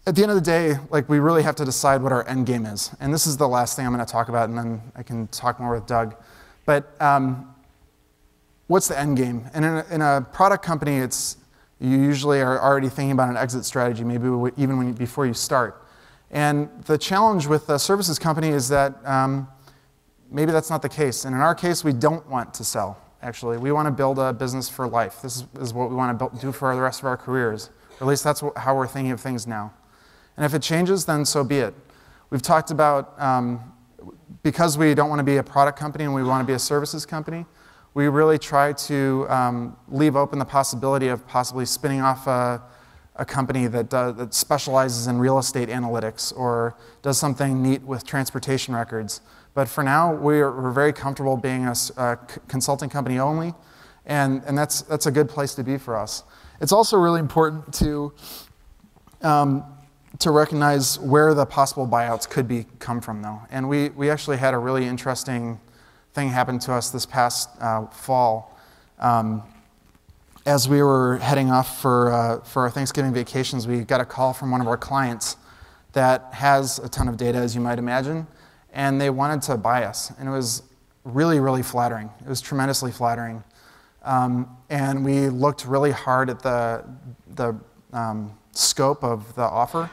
at the end of the day, like, we really have to decide what our end game is. And this is the last thing I'm going to talk about, and then I can talk more with Doug. But what's the end game? And in a product company, you usually are already thinking about an exit strategy, maybe even before you start. And the challenge with a services company is that maybe that's not the case. And in our case, we don't want to sell, actually. We want to build a business for life. This is what we want to do for the rest of our careers. Or at least that's how we're thinking of things now. And if it changes, then so be it. We've talked about, because we don't want to be a product company and we want to be a services company, we really try to leave open the possibility of possibly spinning off a company that specializes in real estate analytics or does something neat with transportation records. But for now, we're very comfortable being a consulting company only, and that's a good place to be for us. It's also really important to recognize where the possible buyouts could come from, though. And we actually had a really interesting thing happen to us this past fall. As we were heading off for our Thanksgiving vacations, we got a call from one of our clients that has a ton of data, as you might imagine, and they wanted to buy us. And it was really, really flattering. It was tremendously flattering. And we looked really hard at the scope of the offer.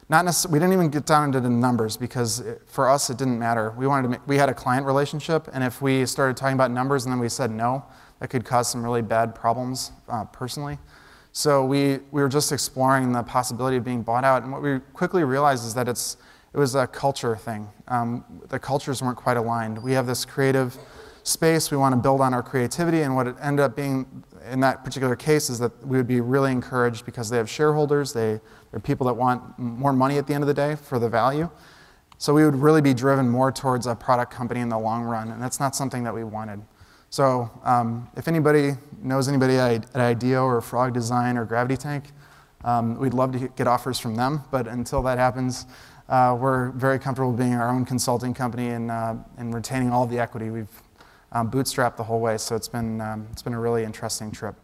We didn't even get down into the numbers because for us it didn't matter. We had a client relationship, and if we started talking about numbers and then we said no, that could cause some really bad problems personally. So we were just exploring the possibility of being bought out, and what we quickly realized is that it was a culture thing. The cultures weren't quite aligned. We have this creative space, we want to build on our creativity, and what it ended up being in that particular case is that we would be really encouraged because they have shareholders, they're people that want more money at the end of the day for the value. So we would really be driven more towards a product company in the long run, and that's not something that we wanted. So if anybody knows anybody at IDEO or Frog Design or Gravity Tank, we'd love to get offers from them, but until that happens, we're very comfortable being our own consulting company and retaining all of the equity. We've bootstrapped the whole way, so it's been a really interesting trip.